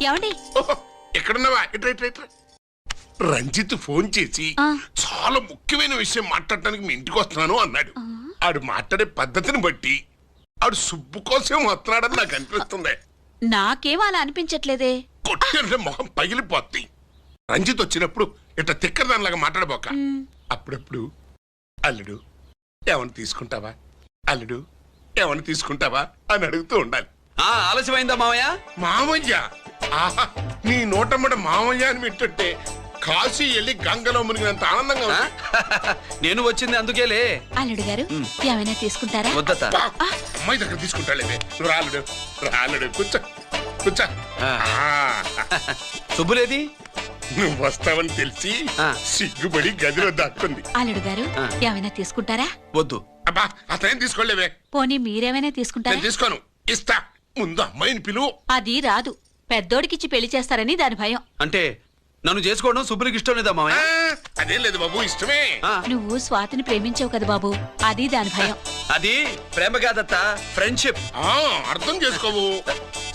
ఏమండి ఎక్కడున్నావా? రంజిత్ ఫోన్ చేసి చాలా ముఖ్యమైన విషయం మాట్లాడటానికి మీ ఇంటికి వస్తున్నాను అన్నాడు. ఆడు మాట్లాడే పద్ధతిని బట్టి ఆడు సుబ్బు కోసం వస్తున్నాడని నాకు అనిపిస్తుంది. నాకేం అలా అనిపించట్లేదే. కొట్టే మొహం పగిలిపోద్ది. రంజిత్ వచ్చినప్పుడు ఇట్లా తిక్కదానిలాగా మాట్లాడబోక. అప్పుడప్పుడు అల్లుడు ఏమన్నా తీసుకుంటావా, అల్లుడు ఏమన్నా తీసుకుంటావా అని అడుగుతూ ఉండాలి. ఆలస్యమైందా మామయ్య? మామయ్య ఆహా, నీ నోటమ్మట మామయ్య అని వింటుంటే కాశీ వెళ్ళి గంగలో మునిగినంత ఆనందంగా ఉంది. నేను వచ్చింది అందుకేలే. అల్లుడు గారు ఏమైనా తీసుకుంటారా? వద్దత అమ్మాయి దగ్గర తీసుకుంటాలేవే. నువ్వు రాలుడు రాలుడు కూర్చో కూర్చో. శుభ్రులేది? నువ్వు వస్తావని తెలిసి సిగ్గుపడి గదిలో దాక్కుంది. అల్లుడు గారు ఏమైనా తీసుకుంటారా? వద్దు. అబ్బా అతనేం తీసుకోలేవే. పోనీ మీరేమైనా తీసుకుంటారా? నేను తీసుకోను, ఇస్తా. ముందు అమ్మాయిని పిలువు. అది రాదు, పెద్దోడికిచ్చి పెళ్లి చేస్తారని దాని భయం. అంటే నన్ను చేసుకోవడం శుభ్రికి ఇష్టం లేదా మామయ్య? అదేం లేదు బాబు, ఇష్టమే. నువ్వు స్వాతిని ప్రేమించావు కదా బాబు, అది దాని భయం. అది ప్రేమ కాదత్త, ఫ్రెండ్షిప్. అర్థం చేసుకోవు.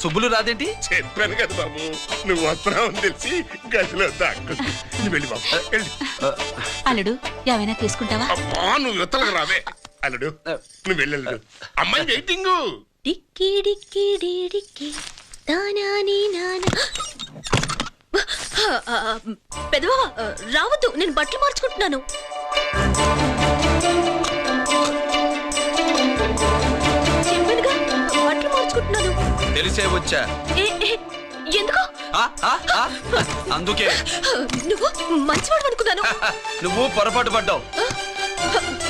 శుభ్రులు రాదేంటి? చెప్పాను కదా బాబు, నువ్వు వస్తున్నావని తెలిసి గదిలో దాక్కుంది. నువ్వు వెళ్ళి బాబు వెళ్ళి. అల్లుడు ఏమైనా తీసుకుంటావా? అబ్బా నువ్వు యువతలకు రావే. అల్లుడు నువ్వు వెళ్ళడు, అమ్మాయి వెయిటింగ్. డిక్కి డిక్కి డిక్కి దానాని నానా. పెద్దవా రావద్దు, నేను బట్టలు మార్చుకుంటున్నాను. చెప్పానుగా బట్టలు మార్చుకుంటున్నాను. తెలిసే వచ్చా. ఎందుకు? అందుకే. నువ్వు మంచివాడు అనుకున్నాను. నువ్వు పొరపాటు పడ్డావు.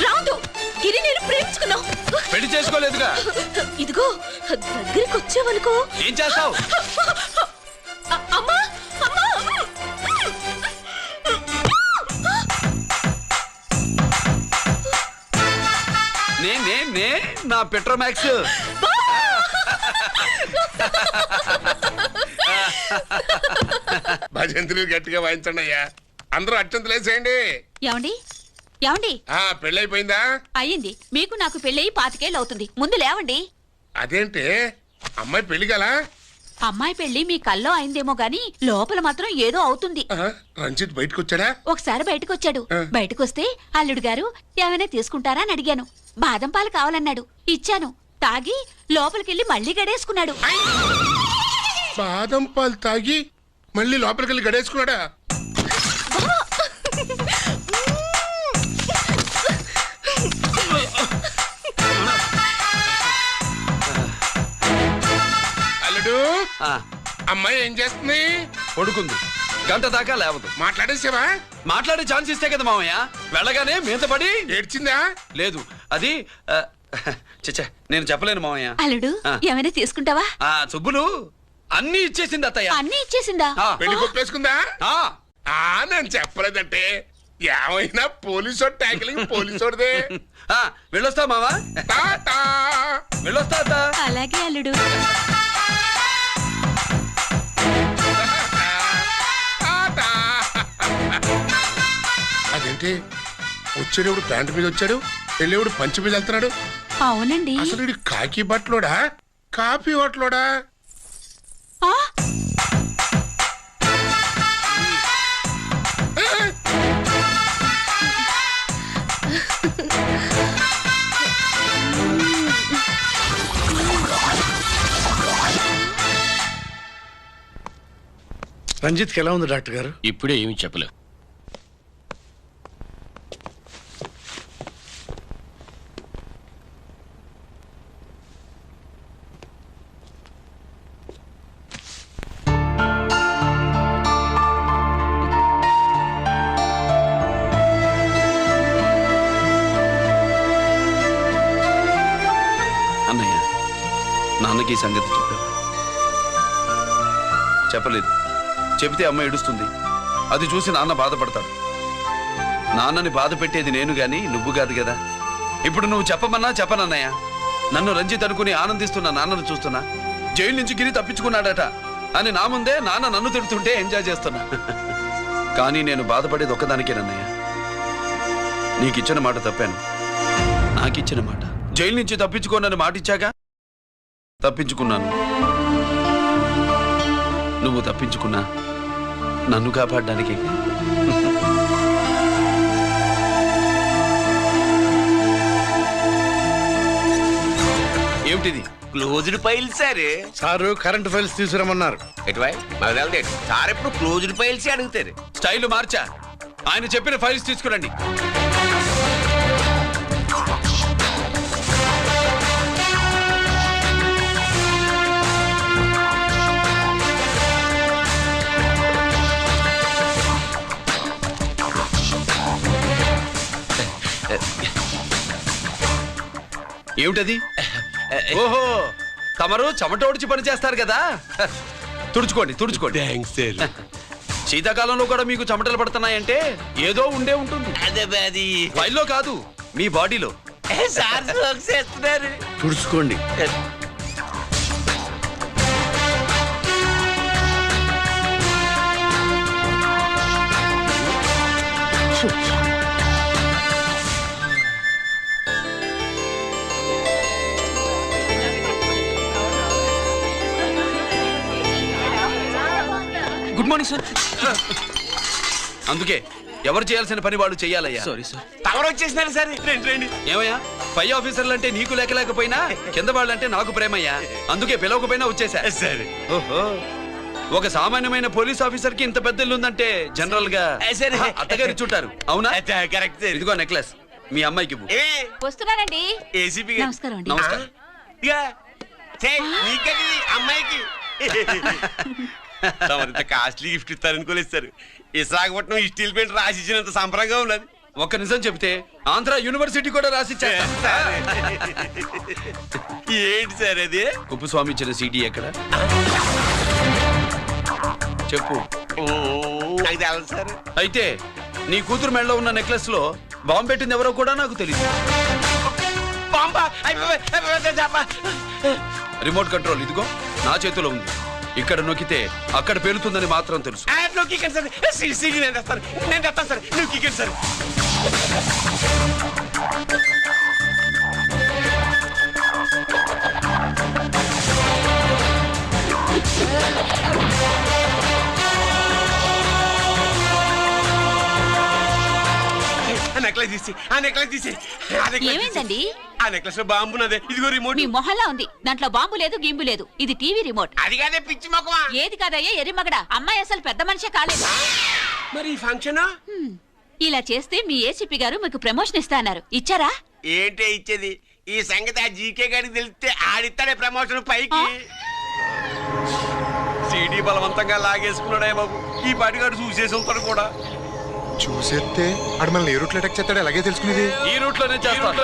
రావద్దు, గిరి నేను ప్రేమించుకున్నావు. పెళ్లి చేసుకోలేదుగా. ఇదిగో దగ్గరికి వచ్చావనుకో. ఏం చేస్తావు? అమ్మా అమ్మా. నే నా పెట్రోమాక్స్. భజంతులు గట్టిగా వాయించండి అయ్యా. అందరూ అత్యంతలు వేసేయండి. ఏమండి ఏమండి, పెళ్ళైపోయిందా? అయ్యింది. మీకు నాకు పెళ్ళయి 25 ఏళ్ళు అవుతుంది. ముందు లేవండి. అదేంటే అమ్మాయి పెళ్లి గల? అమ్మాయి పెళ్లి మీ కల్లో అయిందేమో గాని లోపల మాత్రం ఏదో అవుతుంది. రంజిత్ బయటకు వచ్చాడా? ఒకసారి బయటకు వచ్చాడు. బయటకు వస్తే అల్లుడు గారు ఏమైనా తీసుకుంటారా అని అడిగాను. బాదం పాలు కావాలన్నాడు, ఇచ్చాను. తాగి లోపలికెళ్ళి మళ్ళీ గడేసుకున్నాడు. బాదం పాలు తాగి మళ్ళీ లోపలికెళ్ళి గడేసుకున్నాడా? అల్లుడు అమ్మాయి ఏం చేస్తుంది? పడుకుంది. గంట దాకా లేవదు. మాట్లాడేసావా? మాట్లాడే ఛాన్స్ ఇస్తే కదా మామయ్య. వెళ్ళగానే మీద పడి ఏడ్చిందా? లేదు, అది చచ్చా నేను చెప్పలేను మామయ్య. అల్లుడు ఏమైనా తీసుకుంటావా? సుబ్బులు అన్ని ఇచ్చేసింది అత్తయ్య. అన్ని ఇచ్చేసిందా? పెళ్లి కొప్పేసుకుందా? నేను చెప్పలేదంటే ఏమైనా పోలీసోడు ట్యాకిలింగ్ పోలీసోడిదే. వెళ్ళొస్తా మావా. వెళ్ళొస్తా అత్త. అలాగే అల్లుడు. అదేంటి వచ్చేటప్పుడు ప్యాంటు మీద వచ్చాడు, వెళ్ళేవాడు పంచి మీద వెళ్తున్నాడు? అవునండి. అసలు కాకి బట్టలోడా కాఫీ హోటలోడా? రంజిత్కి ఎలా ఉంది డాక్టర్ గారు? ఇప్పుడే ఏమి చెప్పలేం. అన్నయ్య, నాన్నకి ఈ సంగతి చెప్పావా? చెప్పలేదు. చెబితే అమ్మ ఏడుస్తుంది. అది చూసి నాన్న బాధపడతాడు. నాన్నని బాధ పెట్టేది నేను గాని నువ్వు కాదు కదా. ఇప్పుడు నువ్వు చెప్పమన్నా చెప్పనన్నయ్య. నన్ను రంజిత్ అనుకుని ఆనందిస్తున్న నాన్నను చూస్తున్నా. జైలు నుంచి గిరి తప్పించుకున్నాడట అని నా ముందే నాన్న నన్ను తిడుతుంటే ఎంజాయ్ చేస్తున్నా. కానీ నేను బాధపడేది ఒక్కదానికేనన్నయ్య. నీకిచ్చిన మాట తప్పాను. నాకిచ్చిన మాట. జైలు నుంచి తప్పించుకోనని మాట ఇచ్చాగా తప్పించుకున్నాను. నువ్వు తప్పించుకున్నా నన్ను కాపాడడానికి. ఏమిటిది? Closed file sir. Sir current files తీసుకురమ్మన్నారు. ఎటువై మాకు తెలదేడు సార్ ఎప్పుడు క్లోజ్డ్ ఫైల్స్ అడుగుతారు. స్టైల్ మార్చా. ఆయన చెప్పిన ఫైల్స్ తీసుకురండి. ఏమిటది? ఓహో, తమరు చెమట ఓడిచి పని చేస్తారు కదా. తుడుచుకోండి తుడుచుకోండి. Thanks sir. శీతాకాలంలో కూడా మీకు చెమటలు పడుతున్నాయంటే ఏదో ఉండే ఉంటుంది. అదే అది ఫైల్లో కాదు, మీ బాడీలో. సార్ జోక్స్ చేస్తున్నారు. తుడుచుకోండి. Good morning sir. అందుకే ఎవరు చేయాల్సిన పని వాళ్ళు చెయ్యాలయ్యా. Sorry sir. తమరు వచ్చేసినారు సార్. రండి రండి. ఏమయ్యా, పై ఆఫీసర్లు అంటే నీకు లేకపోయినా కింద వాళ్ళంటే నాకు ప్రేమయ్యా. అందుకే పిలవకపోయినా వచ్చేసా. సరే. ఓహో, ఒక సామాన్యమైన పోలీస్ ఆఫీసర్ కి ఇంత పెద్ద ఇల్లు ఉందంటే జనరల్ గా సరే. అత్తగారు ఇచ్చుంటారు. అవునా? Correct sir. ఇదిగో నెక్లెస్ మీ అమ్మాయికి ఇవ్వు. వస్తున్నానండి. ఏసీపీ నమస్కారం అండి. నమస్కారం. నీకది అమ్మాయికి తమరింత కాస్ట్లీ గిఫ్ట్ ఇస్తారనుకోలేదు సార్. విశాఖపట్నం ఈ స్టీల్ పెయింట్ రాసి ఇచ్చినంత సంబరంగా ఉన్నది. ఒక్క నిజం చెబితే ఆంధ్ర యూనివర్సిటీ కూడా రాసిచ్చా. ఏంటి సార్ అది? కుప్పస్వామి ఇచ్చిన సీడీ ఎక్కడ చెప్పు. నాకు తెలదు సార్. అయితే నీ కూతురు మెడలో ఉన్న నెక్లెస్ లో బాంబు పెట్టింది ఎవరో కూడా నాకు తెలియదు. రిమోట్ కంట్రోల్ ఇదిగో నా చేతిలో ఉంది. ఇక్కడ నొక్కితే అక్కడ పేలుతుందని మాత్రం తెలుసు. నేను తెస్తాను సార్. నువ్వు కికెన్ సార్. నెక్లెస్ తీసి ఏమైందండి? ఆ నెక్లెస్ లో బాంబు ఉన్నదే. ఇదిగో రిమోట్. మీ మొహల్లా ఉంది. దాంట్లో బాంబు లేదు, గింబు లేదు. ఇది టీవీ రిమోట్. అది కాదే పిచ్చి మొక్కమా. ఏది కాదయ్యా ఎర్రిమగడ. అమ్మాయి అసలు పెద్ద మనిషే కాలేదు. మరి ఈ ఫంక్షన్ ఇలా చేస్తే మీ ఏసీపీ గారు మీకు ప్రమోషన్ ఇస్తా అన్నారు. ఇచ్చారా? ఏంటే ఇచ్చేది? ఈ సంగతి ఆ జీకే గారికి తెలిస్తే ఆడిస్తాడే ప్రమోషన్ పైకి. సీడీ బలవంతంగా లాగేసుకున్నాడే బాబు. ఈ పాటిగాడు చూసేసి ఉంటాడు కూడా. చూసేస్తే అడు మనల్ని ఏ రూట్లో అటాక్ చేస్తాడు ఎలాగే తెలుసుకునేది. ఈ రూట్ లోనే చేస్తాను.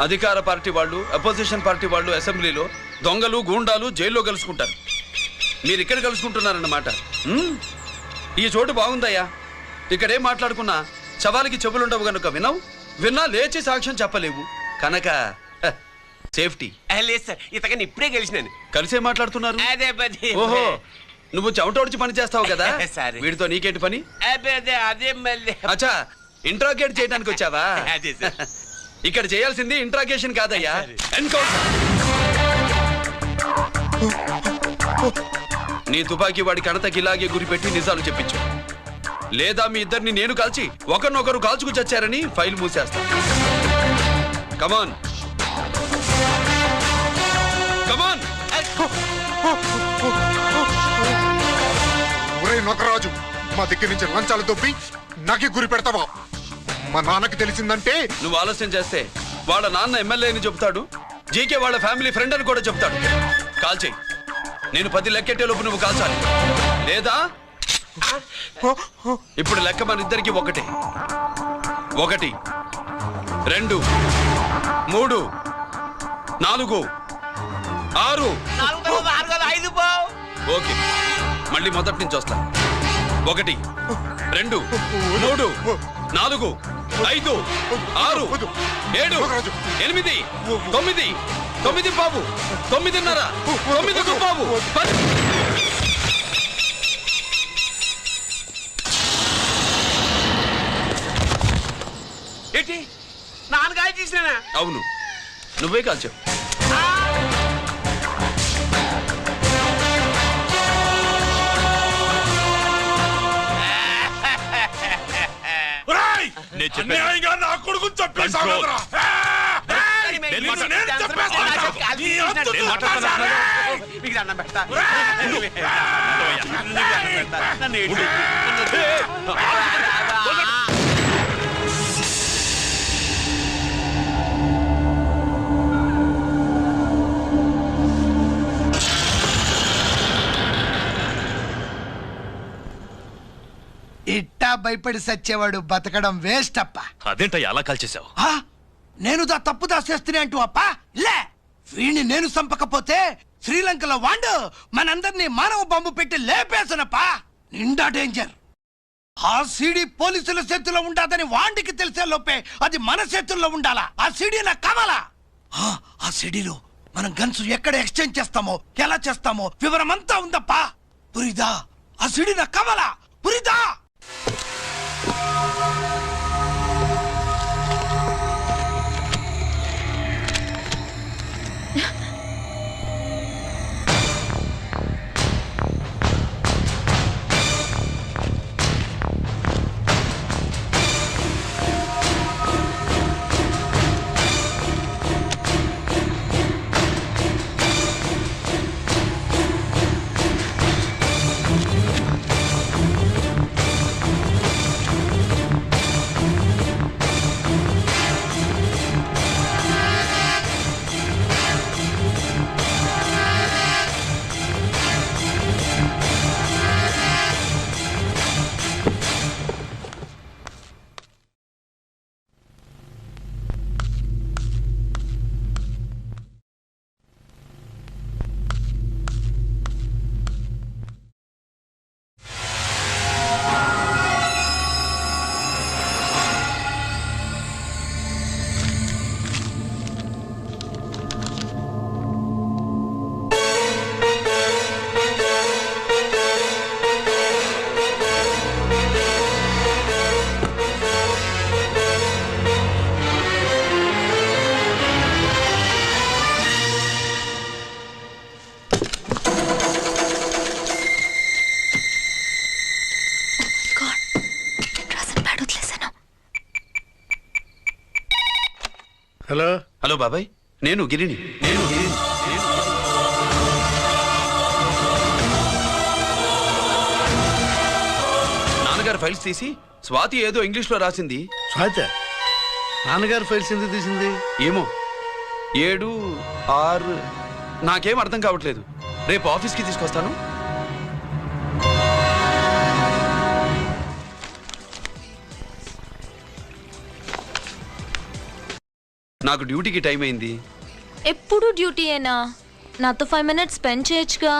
అధికార పార్టీ వాళ్ళు, అపోజిషన్ పార్టీ వాళ్ళు అసెంబ్లీలో, దొంగలు గూండాలు జైల్లో కలుసుకుంటారు. మీరు ఇక్కడ కలుసుకుంటున్నారన్నమాట. ఈ చోటు బాగుందయ్యా. ఇక్కడేం మాట్లాడుకున్నా శవాలకి చెవులుండవు గనుక విన్నా లేచి సాక్ష్యం చెప్పలేవు కనుక సేఫ్టీ. లేదు సార్, ఇతగాని ఇప్పుడే కలిసినాను. కలిసే మాట్లాడుతున్నారు. అదే పది. ఓహో, నువ్వు చెమటోడ్చి పని చేస్తావు కదా. సరే. వీడితో నీకేంటి పని? అదే మళ్ళీ. అచ్చా, ఇంట్రాగేట్ చేయడానికి వచ్చావా? అదే సార్. ఇక్కడ చేయాల్సింది ఇంట్రాగేషన్ కాదయ్యా, ఎన్కౌంటర్. నీ తుపాకీ వాడి కణతకి ఇలాగే గురిపెట్టి నిజాలు చెప్పించు. లేదా మీ ఇద్దరిని నేను కాల్చి ఒకరినొకరు కాల్చుకు చచ్చారని ఫైల్ మూసేస్తా. కమాన్ కమాన్. ఒరే నొకరాజు, మా దగ్గర నుంచి లంచాలు దొబ్బి నాకే గురి పెడతావా? మా నాన్నకి తెలిసిందంటే నువ్వు ఆలస్యం చేస్తే వాళ్ళ నాన్న ఎమ్మెల్యే అని చెప్తాడు, జీకే వాళ్ళ ఫ్యామిలీ ఫ్రెండ్ అని కూడా చెప్తాడు. కాల్చేయి. నేను 10 లెక్కెట్టే లోపు నువ్వు కాల్చాలి. లేదా ఇప్పుడు లెక్క మన ఇద్దరికి ఒకటే. 1 2 3 4 6. ఓకే, మళ్ళీ మొదటి నుంచి వస్తా. 1 2 3 4 5 6 7 8 9 9 బాబు 9:30 9 బాబు 10. ఏంటి నాన్నగాయ చేసినా? అవును, నువ్వే కాల్చావు. నా కొడుకు చంపేశావురా. ఇట్టా భయపడి సచ్చేవాడు బతకడం వేస్ట్ అప్ప. అదేంటయ్యా అలా కాల్చేశావు? నేను తప్పు దాచేస్తున్నా అంటూ అప్ప లే. వీణ్ణి నేను చంపకపోతే శ్రీలంకలో వాండు మనందరినీ మానవ బాంబు పెట్టి లేపేసనప్పా. నిండా డేంజర్. ఆ సీడీ పోలీసుల చేతుల్లో ఉండాదని వాండికి తెలిసే లోపే అది మన చేతుల్లో ఉండాలా. ఆ సీడీ నాకు కావాలా. ఆ సీడీలో మనం గన్స్ ఎక్కడ ఎక్స్చేంజ్ చేస్తామో ఎలా చేస్తామో వివరమంతా ఉందప్పా. పురిదా ఆ సీడీ నాకు కావాలా. పురిదా హలో హలో బాబాయ్, నేను గిరిని. నాన్నగారు ఫైల్స్ తీసి స్వాతి ఏదో ఇంగ్లీష్ లో రాసింది. స్వాతి నాన్నగారు ఫైల్స్ ఎందుకు తీసింది? ఏమో 7, 6 నాకేం అర్థం కావట్లేదు. రేపు ఆఫీస్కి తీసుకొస్తాను. నాకు డ్యూటీకి టైం అయింది. ఎప్పుడు డ్యూటీయేనా? నాతో 5 minutes స్పెండ్ చేయొచ్చుగా.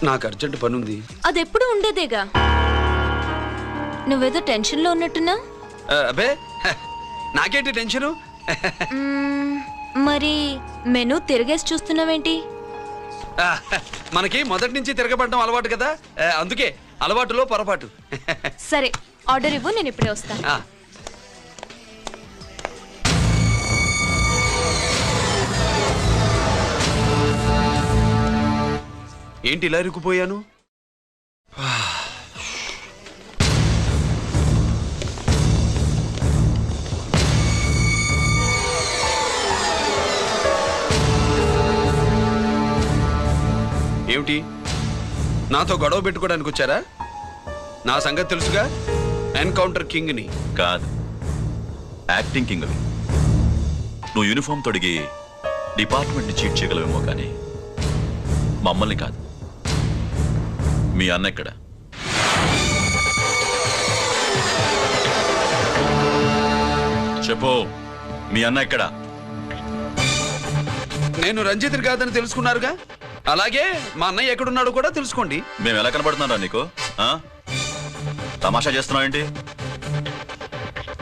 నాకు అర్జెంట్ పని ఉంది. అది ఎప్పుడు ఉండేదేగా. నువ్వేదో టెన్షన్లో ఉన్నట్టున్నా. అబ్బే నాకేంటి టెన్షను. మరి మెనూ తిరిగేసి చూస్తున్నావేంటి? మనకి మొదటి నుంచి తిరగబడడం అలవాటు కదా, అందుకే అలవాటులో పొరపాటు. సరే ఆర్డర్ ఇవ్వు, నేను ఇప్పుడే వస్తాను. ఏంటి ఇలా ఇరుక్కుపోయాను? ఏమిటి, నాతో గొడవ పెట్టుకోవడానికి వచ్చారా? నా సంగతి తెలుసుగా, ఎన్కౌంటర్ కింగ్ని. కాదు, యాక్టింగ్ కింగ్. నువ్వు యూనిఫామ్ తొడిగి డిపార్ట్మెంట్ని చీట్ చేయగలవేమో, కానీ మమ్మల్ని కాదు. మీ అన్న ఎక్కడ? చెప్పు, మీ అన్న ఎక్కడ? నేను రంజిత్ కాదని తెలుసుకున్నారుగా, అలాగే మా అన్నయ్య ఎక్కడున్నాడో కూడా తెలుసుకోండి. మేము ఎలా కనబడుతున్నారా నీకు? తమాషా చేస్తున్నావు ఏంటి?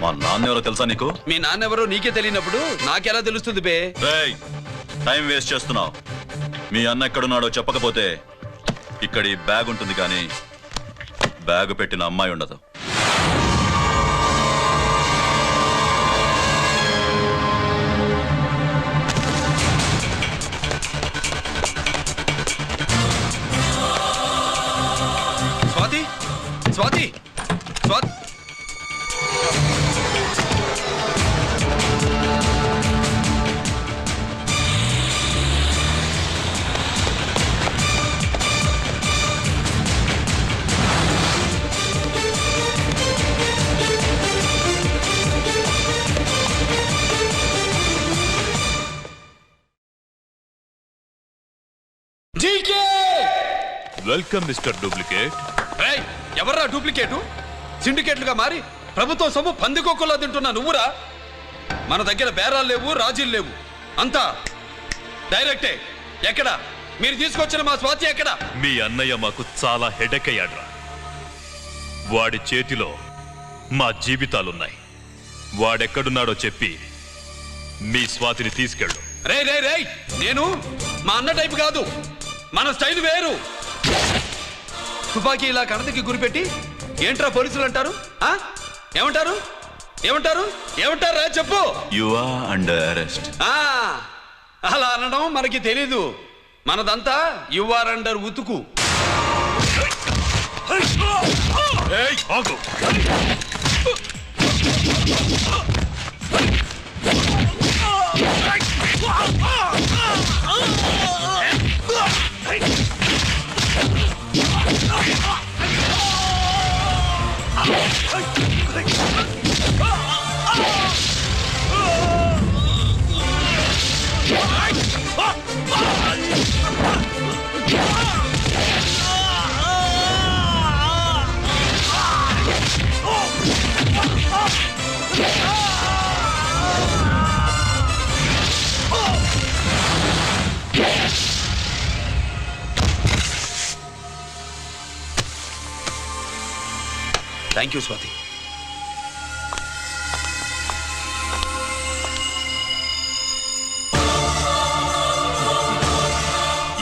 మా నాన్న ఎవరో తెలుసా నీకు? మీ నాన్నెవరో నీకే తెలియనప్పుడు నాకెలా తెలుస్తుంది బే? రేయ్, టైం వేస్ట్ చేస్తున్నావు. మీ అన్న ఎక్కడున్నాడో చెప్పకపోతే ఇక్కడ ఈ బ్యాగ్ ఉంటుంది కానీ బ్యాగ్ పెట్టిన అమ్మాయి ఉండదు. Swathi Swathi Swathi welcome mister duplicate. రేయ్, ఎవర్రా డూప్లికేటు? సిండికేట్లుగా మారి ప్రభుత్వం సొమ్ము పందికొక్కులా తింటున్నా నువ్వురా? మన దగ్గర బేరాలు లేవు, రాజీలు లేవు, అంతా డైరెక్టే. ఎక్కడ మీరు తీసుకొచ్చిన మా స్వాతి ఎక్కడ? మీ అన్నయ్య మాకు చాలా హెడెక్ అయ్యాడ్రా. వాడి చేతిలో మా జీవితాలున్నాయి. వాడెక్కడున్నాడో చెప్పి మీ స్వాతిని తీసుకెళ్ళు. రేయ్ రేయ్ రేయ్, నేను మా అన్న టైపు కాదు, మన స్టైల్ వేరు. తుపాకీ ఇలా కణతకి గురిపెట్టి ఏంట్రా పోలీసులు అంటారు? ఏమంటారు ఏమంటారు ఏమంటారా చెప్పు. You are under arrest. అలా అనడం మనకి తెలీదు. మనదంతా యు ఆర్ అండర్ ఉతుకు. Thank you Swathi.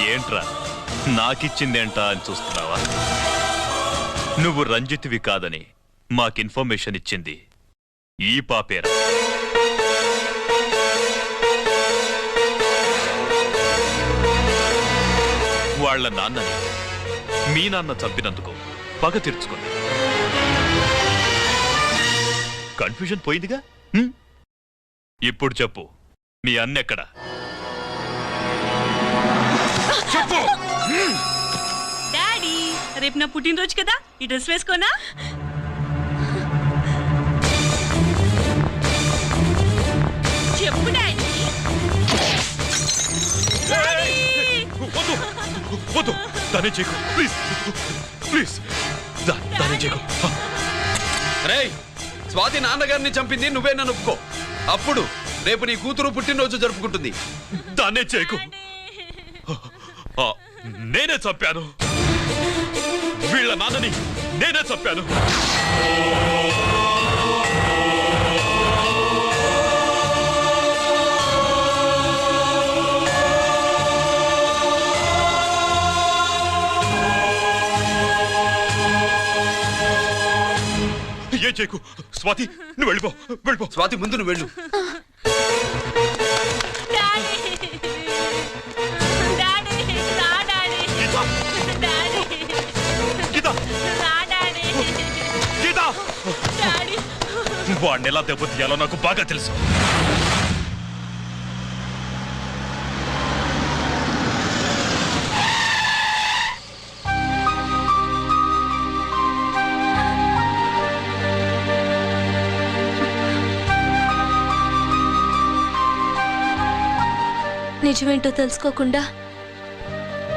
ఏంట్రా నాకిచ్చిందేంటా అని చూస్తున్నావా? నువ్వు రంజిత్వి కాదని మాకు ఇన్ఫర్మేషన్ ఇచ్చింది ఈ పాపేరా. వాళ్ళ నాన్నని మీ నాన్న చంపినందుకు పగ తీర్చుకుంది. కన్ఫ్యూజన్ పోయిందిగా. ఇప్పుడు చెప్పు, మీ అన్నెక్కడ? చెప్పు. డాడీ, రేపు నా పుట్టినరోజు కదా, ఈ డ్రెస్ వేసుకోనా? చెప్పు డాడీ. వద్దు, దానే చేయకు ప్లీజ్, ప్లీజ్ దానే చేయకు. రేయ్, స్వాతి నాన్నగారిని చంపింది నువ్వే నన్ను ఒప్పుకో. అప్పుడు రేపు నీ కూతురు పుట్టినరోజు జరుపుకుంటుంది. దాన్నే చేయకు. నేనే చంపాను, వీళ్ళ నాన్నని నేనే చంపాను. ఏ చేయకు స్వాతి, నువ్వు వెళ్ళిపో, వెళ్ళిపో. స్వాతి ముందు నువ్వు వెళ్ళు. వాడిని ఎలా దెబ్బతీయాలో నాకు బాగా తెలుసు. నిజమేంటో తెలుసుకోకుండా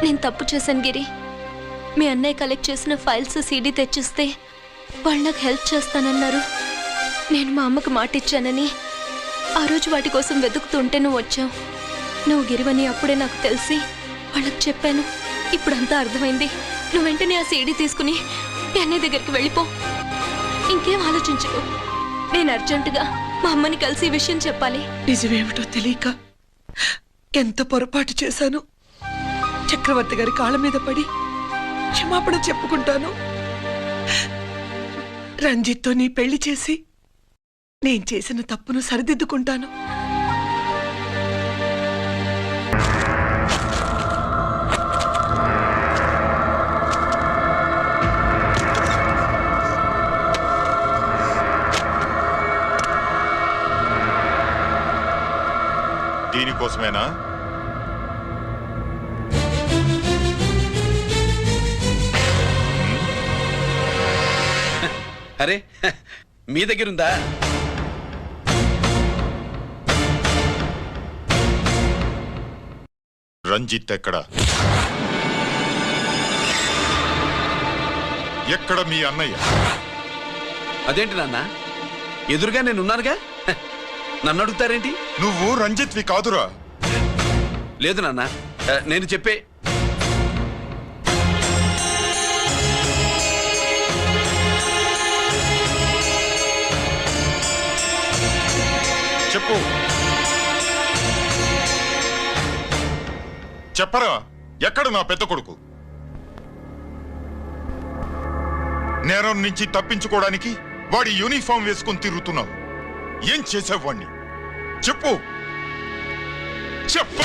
నేను తప్పు చేశాను గిరి. మీ అన్నయ్య కలెక్ట్ చేసిన ఫైల్స్ సీడీ తెచ్చిస్తే వాళ్ళు నాకు హెల్ప్ చేస్తానన్నారు. నేను మా అమ్మకు మాట ఇచ్చానని ఆ రోజు వాటి కోసం వెతుకుతుంటే నువ్వు వచ్చావు. నువ్వు గిరివని అప్పుడే నాకు తెలిసి వాళ్ళకి చెప్పాను. ఇప్పుడంతా అర్థమైంది. నువ్వు వెంటనే ఆ సీడీ తీసుకుని మీ అన్నయ్య దగ్గరికి వెళ్ళిపో. ఇంకేం ఆలోచించకు. నేను అర్జెంటుగా మా అమ్మని కలిసి ఈ విషయం చెప్పాలి. నిజమేమిటో తెలియక ఎంత పొరపాటు చేశాను. చక్రవర్తి గారి కాళ్ళ మీద పడి క్షమాపణ చెప్పుకుంటాను. రంజిత్తో నీ పెళ్లి చేసి నేను చేసిన తప్పును సరిదిద్దుకుంటాను. దీనికోసమేనా? అరే మీ దగ్గరుందా? రంజిత్ ఎక్కడ? ఎక్కడ మీ అన్నయ్య? అదేంటి నాన్న, ఎదురుగా నేనున్నానుగా, నన్ను అడుగుతారేంటి? నువ్వు రంజిత్వి కాదురా. లేదు నాన్న, నేను చెప్పే చెప్పు. చెప్పరా, ఎక్కడ నా పెద్ద కొడుకు? నేరం నుంచి తప్పించుకోవడానికి వాడి యూనిఫామ్ వేసుకుని తిరుగుతున్నావు. ఏం చేసావు వాణ్ణి? చెప్పు చెప్పు.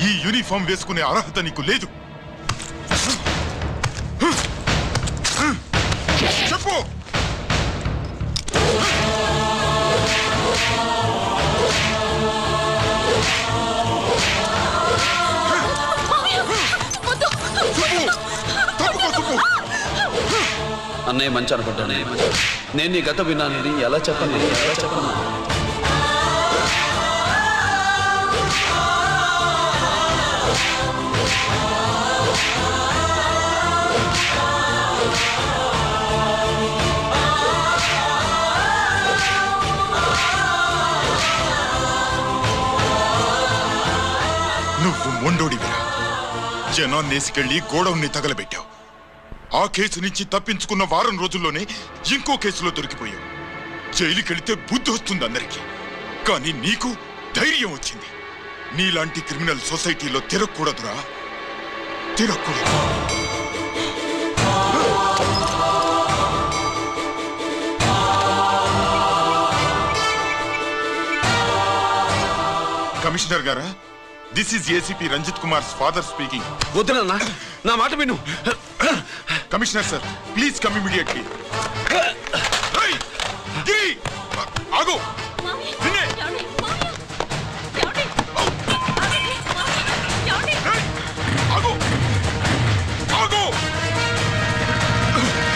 ఈ యూనిఫామ్ వేసుకునే అర్హత నీకు లేదు. చెప్పు. అన్నయ్య మంచి అనుకుంటాను. నేను నీ గత విన్నాను, ఎలా చెప్పను? నువ్వు మొండోడివిరా. జనాన్నేసుకెళ్లి గోడౌన్ని తగలబెట్టావు. ఆ కేసు నుంచి తప్పించుకున్న వారం రోజుల్లోనే ఇంకో కేసులో దొరికిపోయావు. జైలుకెళితే బుద్ధి వస్తుంది అందరికీ, కానీ నీకు ధైర్యం వచ్చింది. నీలాంటి క్రిమినల్ సొసైటీలో తిరగకూడదురా, తిరగకూడదు. కమిషనర్ గారా, this is ACP Ranjith Kumar father speaking. వద్దు నాన్న, నా మాట విను. Commissioner sir, please come immediately. ఆగు.